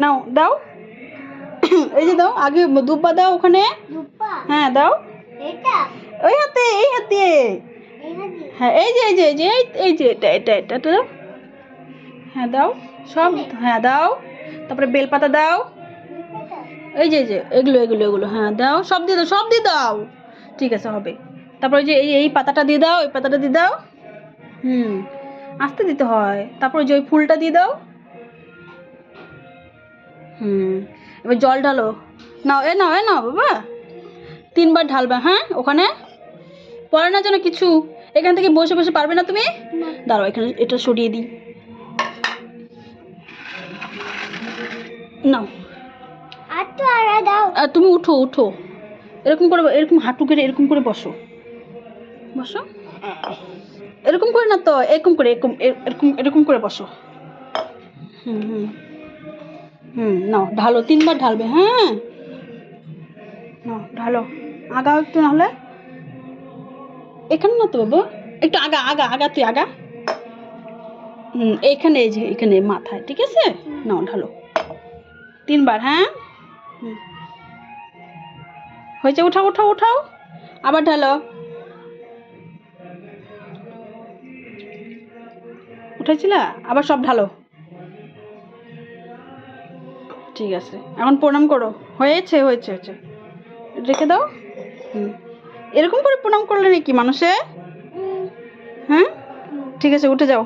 নাও দাও। এই যে দাও, আগে দুব্বা দাও ওখানে। হ্যাঁ দাও। ওই হাতে, এই হাতে। হ্যাঁ এই যে এই যে এটা দাও। হ্যাঁ দাও সব। হ্যাঁ দাও। তারপরে বেলপাতা দাও। এই যে এগুলো হ্যাঁ দাও, সব দিয়ে দাও, সব দিয়ে দাও। ঠিক আছে হবে। তারপরে যে এই পাতাটা দিয়ে দাও, এই পাতাটা দিয়ে দাও। আস্তে দিতে হয়। তারপরে যে ওই ফুলটা দিয়ে দাও। এবার জল ঢালো। নাও নাও বাবা। 3 বার ঢালবা। হ্যাঁ ওখানে পড়ে না যেন কিছু। এখান থেকে বসে বসে পারবে না তুমি। দাঁড়াও এখানে এটা সরিয়ে দিই। নাও আর তুমি উঠো। এরকম করে, এরকম হাঁটু করে এরকম করে বসো। এরকম করে না তো, এরকম করে, এরকম করে বসো। নাও ঢালো, 3 বার ঢালবে। হ্যাঁ নাও ঢালো। আগাও একটু, নাহলে এখানে না তো বাবা, একটু আগা তুই আগা। এইখানে, এই যে এখানে মাথায়। ঠিক আছে নাও ঢালো 3 বার। হ্যাঁ হয়েছে। উঠাও আবার ঢালো। উঠেছিলা, আবার সব ঢালো। ঠিক আছে এখন প্রণাম করো। হয়েছে রেখে দাও। এরকম করে প্রণাম করলে নাকি মানুষে? হ্যাঁ ঠিক আছে উঠে যাও।